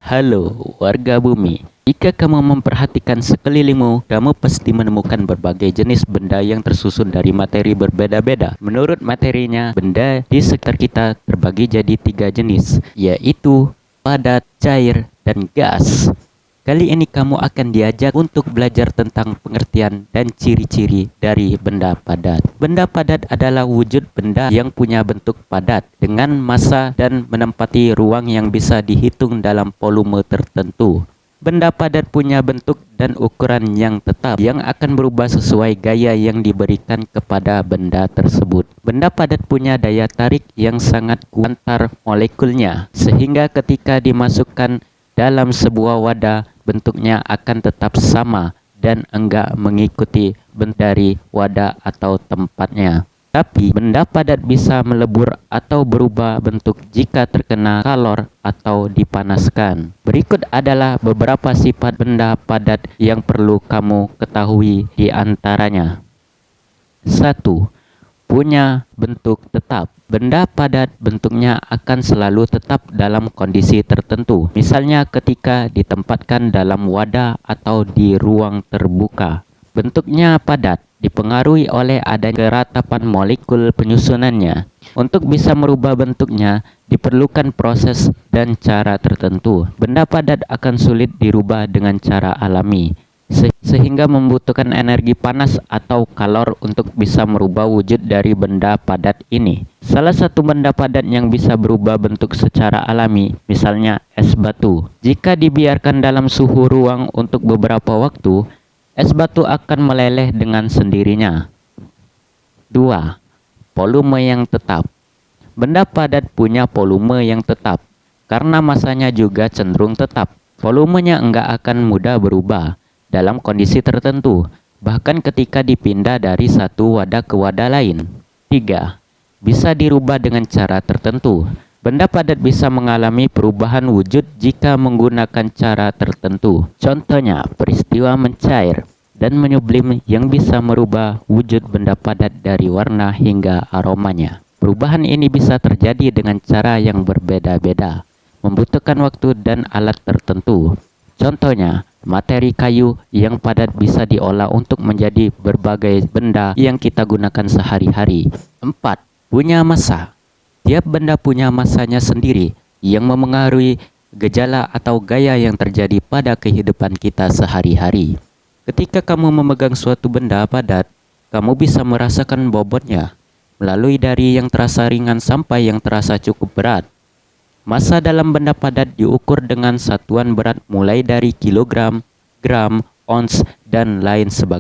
Halo, warga bumi. Jika kamu memperhatikan sekelilingmu, kamu pasti menemukan berbagai jenis benda yang tersusun dari materi berbeda-beda. Menurut materinya, benda di sekitar kita terbagi jadi 3 jenis, yaitu padat, cair, dan gas. Kali ini kamu akan diajak untuk belajar tentang pengertian dan ciri-ciri dari benda padat. Benda padat adalah wujud benda yang punya bentuk padat dengan massa dan menempati ruang yang bisa dihitung dalam volume tertentu. Benda padat punya bentuk dan ukuran yang tetap yang akan berubah sesuai gaya yang diberikan kepada benda tersebut. Benda padat punya daya tarik yang sangat kuat antar molekulnya, sehingga ketika dimasukkan dalam sebuah wadah, bentuknya akan tetap sama dan enggak mengikuti bentuk dari wadah atau tempatnya. Tapi benda padat bisa melebur atau berubah bentuk jika terkena kalor atau dipanaskan. Berikut adalah beberapa sifat benda padat yang perlu kamu ketahui di antaranya. 1. Punya bentuk tetap. Benda padat bentuknya akan selalu tetap dalam kondisi tertentu. Misalnya ketika ditempatkan dalam wadah atau di ruang terbuka. Bentuknya padat dipengaruhi oleh adanya keratapan molekul penyusunannya. Untuk bisa merubah bentuknya, diperlukan proses dan cara tertentu. Benda padat akan sulit dirubah dengan cara alami, sehingga membutuhkan energi panas atau kalor untuk bisa merubah wujud dari benda padat ini. Salah satu benda padat yang bisa berubah bentuk secara alami, misalnya es batu. Jika dibiarkan dalam suhu ruang untuk beberapa waktu, es batu akan meleleh dengan sendirinya. 2. Volume yang tetap. Benda padat punya volume yang tetap, karena masanya juga cenderung tetap. Volumenya enggak akan mudah berubah dalam kondisi tertentu, bahkan ketika dipindah dari satu wadah ke wadah lain. 3. Bisa dirubah dengan cara tertentu. Benda padat bisa mengalami perubahan wujud jika menggunakan cara tertentu. Contohnya, peristiwa mencair dan menyublim yang bisa merubah wujud benda padat dari warna hingga aromanya. Perubahan ini bisa terjadi dengan cara yang berbeda-beda, membutuhkan waktu dan alat tertentu. Contohnya, materi kayu yang padat bisa diolah untuk menjadi berbagai benda yang kita gunakan sehari-hari. 4. Punya massa. Tiap benda punya massanya sendiri yang memengaruhi gejala atau gaya yang terjadi pada kehidupan kita sehari-hari. Ketika kamu memegang suatu benda padat, kamu bisa merasakan bobotnya, melalui dari yang terasa ringan sampai yang terasa cukup berat. Massa dalam benda padat diukur dengan satuan berat mulai dari kilogram, gram, ons, dan lain sebagainya.